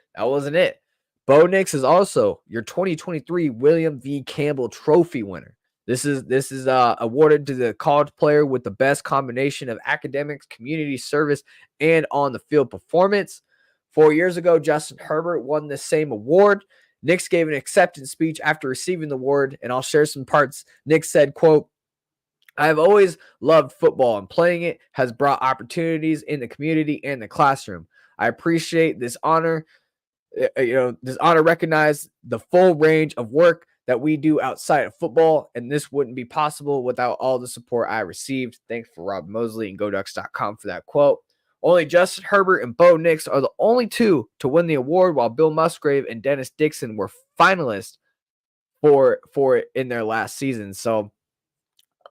Speaker 1: Bo Nix is also your 2023 William V. Campbell Trophy winner. This is awarded to the college player with the best combination of academics, community service, and on-the-field performance. 4 years ago, Justin Herbert won the same award. Nix gave an acceptance speech after receiving the award, and I'll share some parts. Nix said, quote, "I have always loved football, and playing it has brought opportunities in the community and the classroom. I appreciate this honor. This honor recognizes the full range of work that we do outside of football, and this wouldn't be possible without all the support I received. Thanks for Rob Mosley and GoDucks.com for that quote. Only Justin Herbert and Bo Nix are the only two to win the award, while Bill Musgrave and Dennis Dixon were finalists for it in their last season. So,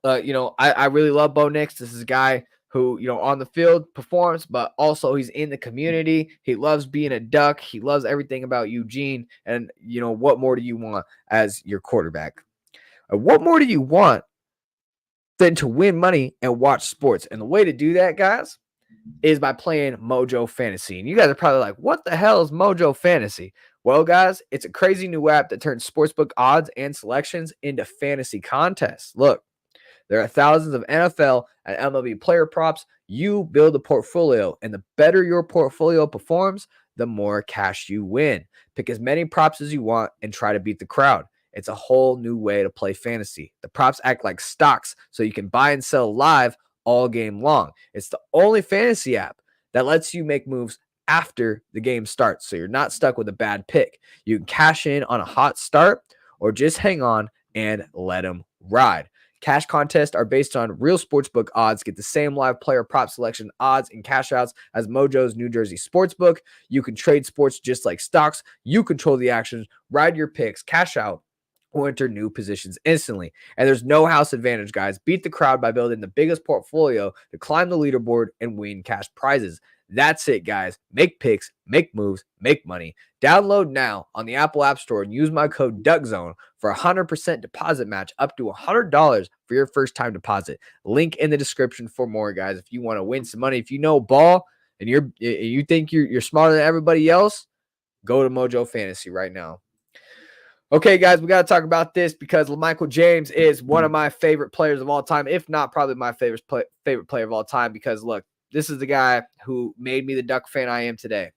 Speaker 1: I really love Bo Nix. This is a guy who, on the field performs, but also he's in the community. He loves being a Duck. He loves everything about Eugene. And, what more do you want as your quarterback? What more do you want than to win money and watch sports? And the way to do that, guys, is by playing Mojo Fantasy. And you guys are probably like, what the hell is Mojo Fantasy? Well, guys, it's a crazy new app that turns sportsbook odds and selections into fantasy contests. Look, there are thousands of NFL and MLB player props. You build a portfolio, and the better your portfolio performs, the more cash you win. Pick as many props as you want and try to beat the crowd. It's a whole new way to play fantasy. The props act like stocks, so you can buy and sell live all game long. It's the only fantasy app that lets you make moves after the game starts, so you're not stuck with a bad pick. You can cash in on a hot start or just hang on and let them ride. Cash contests are based on real sportsbook odds. Get the same live player prop selection odds and cash outs as Mojo's New Jersey Sportsbook. You can trade sports just like stocks. You control the actions, ride your picks, cash out, or enter new positions instantly. And there's no house advantage, guys. Beat the crowd by building the biggest portfolio to climb the leaderboard and win cash prizes. That's it, guys. Make picks, make moves, make money. Download now on the Apple App Store and use my code DuckZone for a 100% deposit match up to $100 for your first time deposit. Link in the description for more, guys. If you want to win some money, if you know ball and you think you're smarter than everybody else, go to Mojo Fantasy right now. Okay, guys, we got to talk about this because LaMichael James is one of my favorite players of all time, if not probably my favorite player of all time, because look, this is the guy who made me the Duck fan I am today.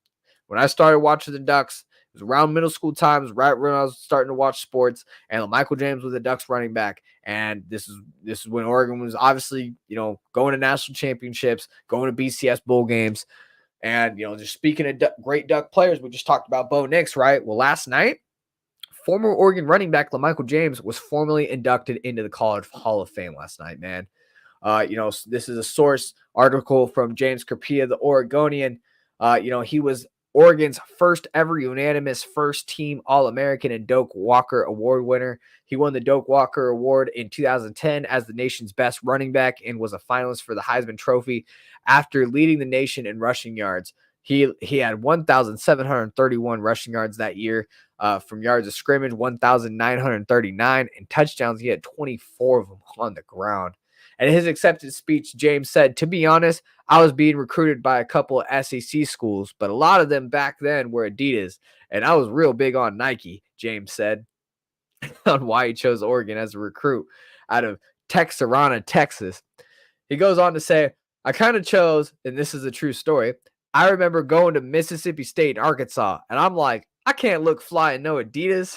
Speaker 1: When I started watching the Ducks, it was around middle school times, right when I was starting to watch sports, and LaMichael James was the Ducks running back. And this is when Oregon was obviously, going to national championships, going to BCS bowl games. And, just speaking of great Duck players, we just talked about Bo Nix, right? Well, last night, former Oregon running back LaMichael James was formally inducted into the College Hall of Fame last night, man. This is a source article from James Carpia, the Oregonian. He was Oregon's first ever unanimous first team All-American and Doak Walker Award winner. He won the Doak Walker Award in 2010 as the nation's best running back and was a finalist for the Heisman Trophy after leading the nation in rushing yards. He had 1,731 rushing yards that year from yards of scrimmage, 1,939, and touchdowns. He had 24 of them on the ground. And in his acceptance speech, James said, "To be honest, I was being recruited by a couple of SEC schools, but a lot of them back then were Adidas, and I was real big on Nike," James said, on why he chose Oregon as a recruit out of Texarkana, Texas. He goes on to say, "I kind of chose," and this is a true story, "I remember going to Mississippi State and Arkansas, and I'm like, I can't look fly in no Adidas."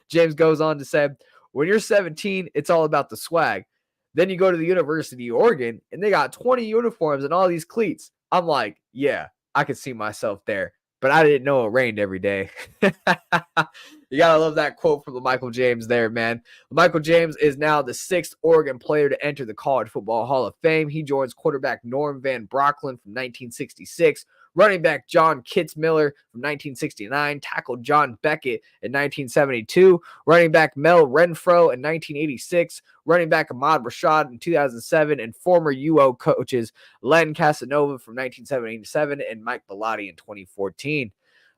Speaker 1: James goes on to say, when you're 17, it's all about the swag. Then you go to the University of Oregon, and they got 20 uniforms and all these cleats. I'm like, yeah, I could see myself there. But I didn't know it rained every day. You got to love that quote from LaMichael James there, man. LaMichael James is now the 6th Oregon player to enter the College Football Hall of Fame. He joins quarterback Norm Van Brocklin from 1966, running back John Kitzmiller from 1969, tackle John Beckett in 1972, running back Mel Renfro in 1986, running back Ahmad Rashad in 2007, and former UO coaches Len Casanova from 1977 and Mike Bellotti in 2014.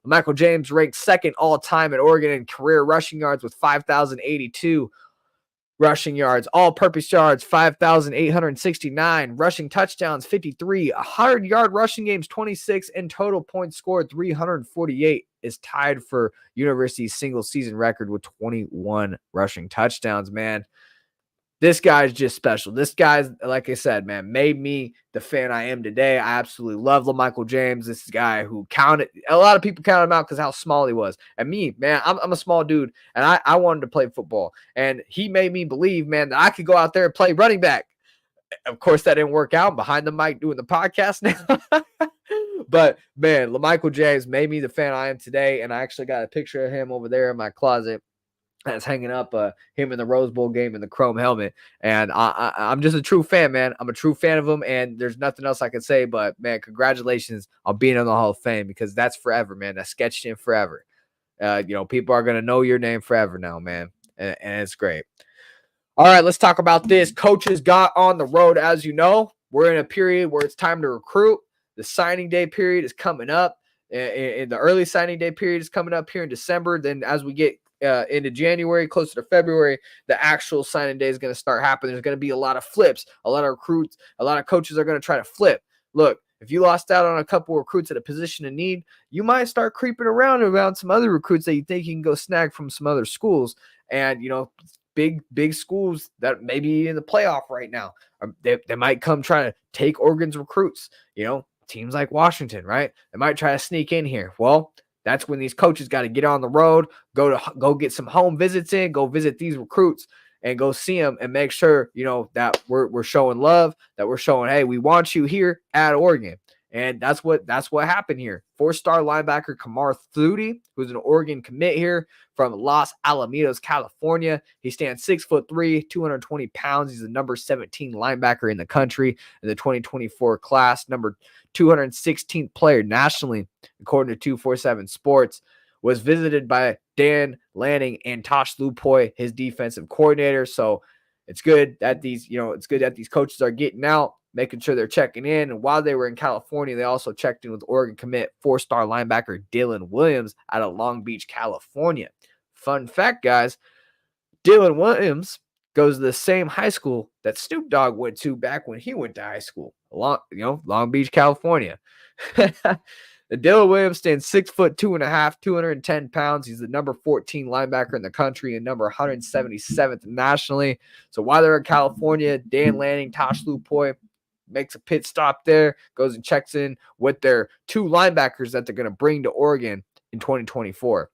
Speaker 1: Michael James ranked 2nd all-time at Oregon in career rushing yards with 5,082 rushing yards, all-purpose yards 5,869, rushing touchdowns 53, 100-yard rushing games 26, and total points scored 348 is tied for University's single-season record with 21 rushing touchdowns, man. This guy's just special. This guy's, like I said, man, made me the fan I am today. I absolutely love LaMichael James. This guy who a lot of people counted him out because how small he was. And me, man, I'm a small dude, and I wanted to play football. And he made me believe, man, that I could go out there and play running back. Of course, that didn't work out. I'm behind the mic doing the podcast now. But, man, LaMichael James made me the fan I am today, and I actually got a picture of him over there in my closet. That's hanging up him in the Rose Bowl game in the chrome helmet. And I'm just a true fan, man. I'm a true fan of him, and there's nothing else I can say. But, man, congratulations on being in the Hall of Fame because that's forever, man. That's sketched in forever. People are going to know your name forever now, man. And it's great. All right, let's talk about this. Coaches got on the road, as you know. We're in a period where it's time to recruit. The signing day period is coming up. In the early signing day period is coming up here in December. Then as we get into January, closer to February, the actual signing day is going to start happening. There's going to be a lot of flips, a lot of recruits, a lot of coaches are going to try to flip. Look, if you lost out on a couple of recruits at a position of need, you might start creeping around some other recruits that you think you can go snag from some other schools. And, big schools that may be in the playoff right now, they might come try to take Oregon's recruits, teams like Washington, right? They might try to sneak in here. Well, that's when these coaches got to get on the road, go get some home visits in, go visit these recruits and go see them and make sure, that we're showing love, that we're showing, hey, we want you here at Oregon. And that's what happened here. 4-star linebacker Kamar Thudy, who's an Oregon commit here from Los Alamitos, California. He stands 6'3", 220 pounds. He's the number 17 linebacker in the country in the 2024 class, number 216th player nationally, according to 247 Sports. Was visited by Dan Lanning and Tosh Lupoy, his defensive coordinator. So it's good that these coaches are getting out, making sure they're checking in. And while they were in California, they also checked in with Oregon commit 4-star linebacker Dylan Williams out of Long Beach, California. Fun fact, guys, Dylan Williams goes to the same high school that Snoop Dogg went to back when he went to high school, Long Beach, California. Dylan Williams stands 6'2.5", 210 pounds. He's the number 14 linebacker in the country and number 177th nationally. So while they're in California, Dan Lanning, Tosh Lupoy makes a pit stop there, goes and checks in with their 2 linebackers that they're going to bring to Oregon in 2024.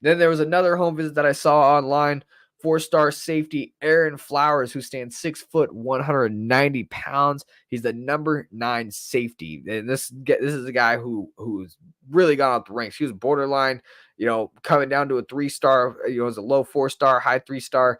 Speaker 1: Then there was another home visit that I saw online. 4-star safety Aaron Flowers, who stands 6 foot, 190 pounds. He's the number 9 safety. And this is a guy who's really gone up the ranks. He was borderline, coming down to a 3-star, as a low 4-star, high 3-star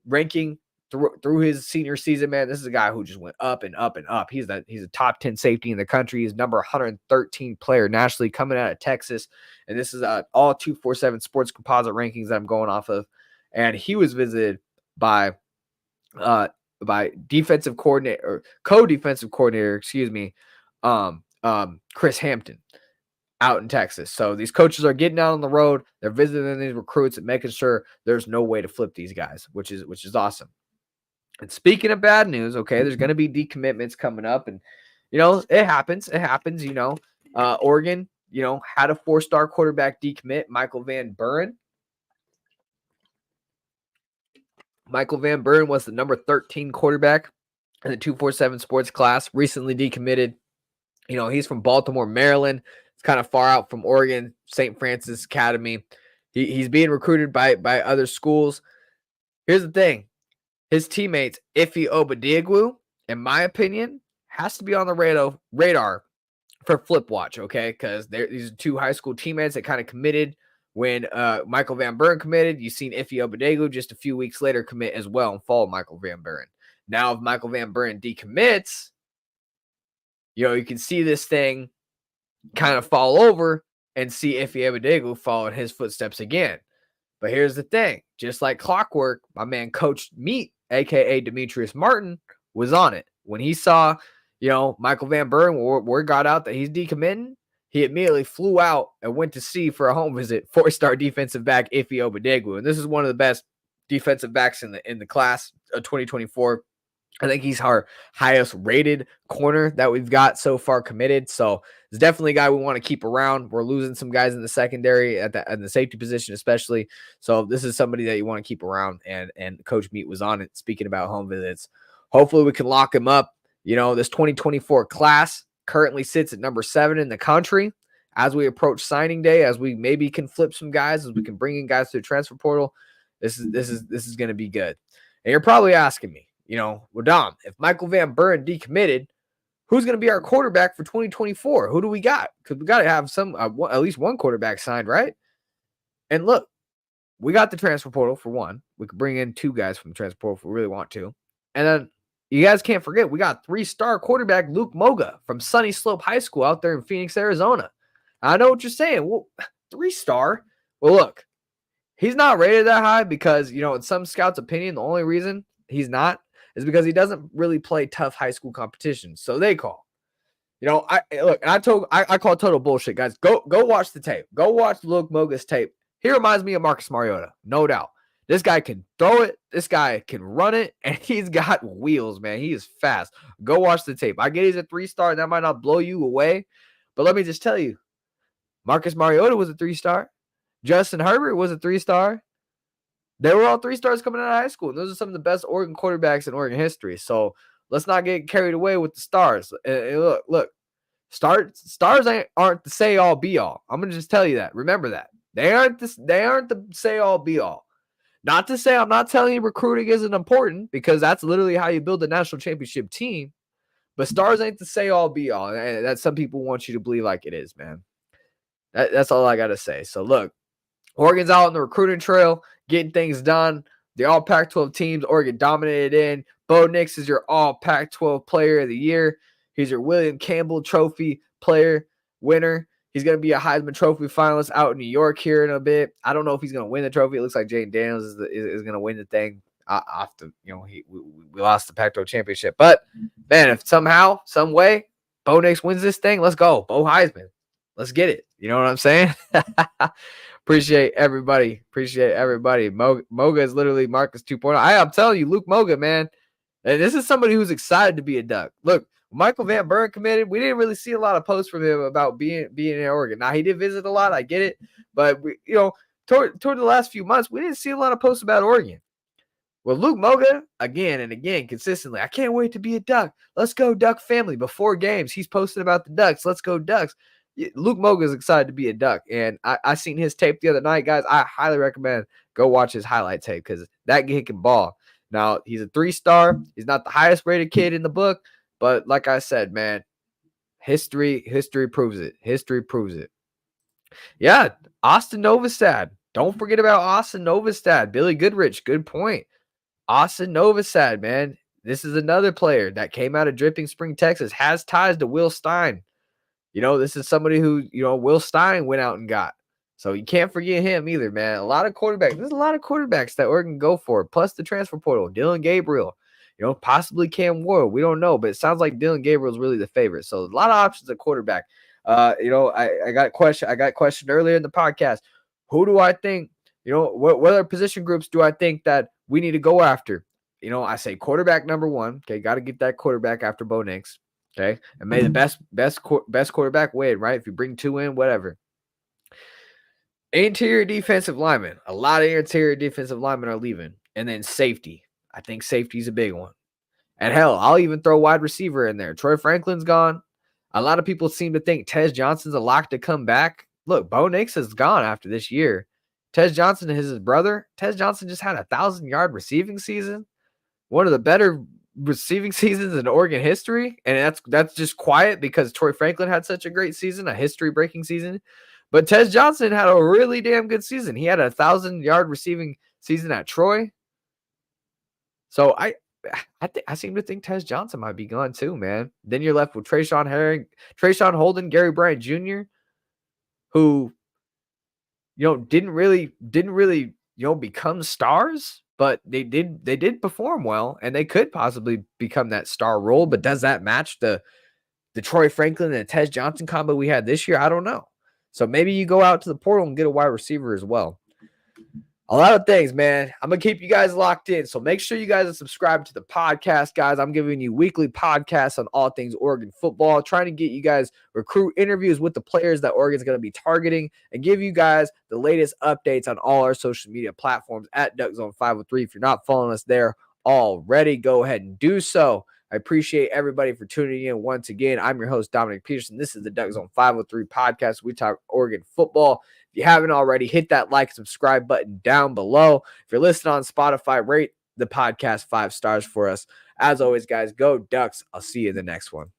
Speaker 1: ranking through his senior season, man. This is a guy who just went up and up and up. He's a top 10 safety in the country. He's number 113 player nationally coming out of Texas. And this is all 247 Sports composite rankings that I'm going off of. And he was visited by defensive coordinator or co-defensive coordinator, Chris Hampton out in Texas. So these coaches are getting out on the road. They're visiting these recruits and making sure there's no way to flip these guys, which is awesome. And speaking of bad news, okay, there's going to be decommitments coming up, and it happens. Oregon, had a 4-star quarterback decommit, Michael Van Buren. Michael Van Buren was the number 13 quarterback in the 247 Sports class, recently decommitted. He's from Baltimore, Maryland. It's kind of far out from Oregon, St. Francis Academy. He's being recruited by other schools. Here's the thing. His teammates, Ife Obadiagwu, in my opinion, has to be on the radar for Flip Watch, okay? Because these are two high school teammates that kind of committed when Michael Van Buren committed. You've seen Ife Obadiagwu just a few weeks later commit as well and follow Michael Van Buren. Now, if Michael Van Buren decommits, you can see this thing kind of fall over and see Ife Obadiagwu follow in his footsteps again. But here's the thing. Just like clockwork, my man Coach Meat, a.k.a. Demetrius Martin, was on it. When he saw, Michael Van Buren, word got out that he's decommitting, he immediately flew out and went to see for a home visit 4-star defensive back Ife Obadiagwu. And this is one of the best defensive backs in the class of 2024. I think he's our highest rated corner that we've got so far committed. So it's definitely a guy we want to keep around. We're losing some guys in the secondary in the safety position, especially. So this is somebody that you want to keep around. And Coach Meat was on it, speaking about home visits. Hopefully we can lock him up. This 2024 class currently sits at number 7 in the country. As we approach signing day, as we maybe can flip some guys, as we can bring in guys to the transfer portal, this is going to be good. And you're probably asking me, well, Dom, if Michael Van Buren decommitted, who's going to be our quarterback for 2024? Who do we got? Because we got to have at least one quarterback signed, right? And look, we got the transfer portal for one. We could bring in 2 guys from the transfer portal if we really want to. And then you guys can't forget, we got 3-star quarterback Luke Moga from Sunny Slope High School out there in Phoenix, Arizona. I know what you're saying. Well, 3-star? Well, look, he's not rated that high because, in some scouts' opinion, the only reason he's not is because he doesn't really play tough high school competition. So they call. I call total bullshit, guys. Go watch the tape. Go watch Luke Moga's tape. He reminds me of Marcus Mariota, no doubt. This guy can throw it. This guy can run it, and he's got wheels, man. He is fast. Go watch the tape. I get he's a 3-star, and that might not blow you away, but let me just tell you, Marcus Mariota was a 3-star. Justin Herbert was a 3-star. They were all 3-stars coming out of high school, and those are some of the best Oregon quarterbacks in Oregon history. So let's not get carried away with the stars. And look, stars aren't the say-all, be-all. I'm gonna just tell you that. Remember that they aren't the say-all, be-all. Not to say I'm not telling you recruiting isn't important, because that's literally how you build a national championship team. But stars ain't the say-all, be-all. And that some people want you to believe like it is, man. That's all I gotta say. So look, Oregon's out on the recruiting trail, getting things done. The All Pac-12 teams, Oregon dominated in. Bo Nix is your All Pac-12 player of the year. He's your William Campbell Trophy player winner. He's going to be a Heisman Trophy finalist out in New York here in a bit. I don't know if he's going to win the trophy. It looks like Jaden Daniels is going to win the thing after, we lost the Pac-12 championship. But, man, if somehow, some way, Bo Nix wins this thing, let's go. Bo Heisman. Let's get it. You know what I'm saying? Appreciate everybody. Moga is literally Marcus 2.0. I'm telling you, Luke Moga, man. And this is somebody who's excited to be a Duck. Look, Michael Van Buren committed. We didn't really see a lot of posts from him about being in Oregon. Now, he did visit a lot. I get it. But, toward the last few months, we didn't see a lot of posts about Oregon. Well, Luke Moga, again and again, consistently, I can't wait to be a Duck. Let's go, Duck family. Before games, he's posting about the Ducks. Let's go, Ducks. Luke Moga is excited to be a Duck, and I seen his tape the other night, guys. I highly recommend go watch his highlight tape, because that kid can ball. Now, he's a 3-star. He's not the highest rated kid in the book, but like I said, man, history proves it. History proves it. Yeah, Austin Novosad. Don't forget about Austin Novosad. Billy Goodrich, good point. Austin Novosad, man. This is another player that came out of Dripping Spring, Texas, has ties to Will Stein. This is somebody who, Will Stein went out and got. So you can't forget him either, man. There's a lot of quarterbacks that Oregon go for, plus the transfer portal. Dillon Gabriel, possibly Cam Ward. We don't know, but it sounds like Dillon Gabriel is really the favorite. So a lot of options at quarterback. I got questioned earlier in the podcast. Who do I think, what other position groups do I think that we need to go after? I say quarterback number 1. Okay, got to get that quarterback after Bo Nix. Okay, and may the best quarterback win, right? If you bring 2 in, whatever. Interior defensive linemen. A lot of interior defensive linemen are leaving. And then safety. I think safety is a big one. And hell, I'll even throw wide receiver in there. Troy Franklin's gone. A lot of people seem to think Tez Johnson's a lock to come back. Look, Bo Nix is gone after this year. Tez Johnson is his brother. Tez Johnson just had a 1,000-yard receiving season, one of the better receiving seasons in Oregon history, and that's just quiet because Troy Franklin had such a great season, a history-breaking season. But Tez Johnson had a really damn good season. He had a 1,000-yard receiving season at Troy. So I seem to think Tez Johnson might be gone too, man. Then you're left with Trayshawn Holden, Gary Bryant Jr., who didn't really become stars, but they did perform well, and they could possibly become that star role. But does that match the Troy Franklin and Tez Johnson combo we had this year? I don't know. So maybe you go out to the portal and get a wide receiver as well. A lot of things, man. I'm going to keep you guys locked in. So make sure you guys are subscribed to the podcast, guys. I'm giving you weekly podcasts on all things Oregon football, trying to get you guys recruit interviews with the players that Oregon's going to be targeting and give you guys the latest updates on all our social media platforms at DuckZone503. If you're not following us there already, go ahead and do so. I appreciate everybody for tuning in once again. I'm your host, Dominiqk Peterson. This is the DuckZone503 Podcast. We talk Oregon football. If you haven't already, hit that like, subscribe button down below. If you're listening on Spotify, rate the podcast 5 stars for us. As always, guys, go Ducks. I'll see you in the next one.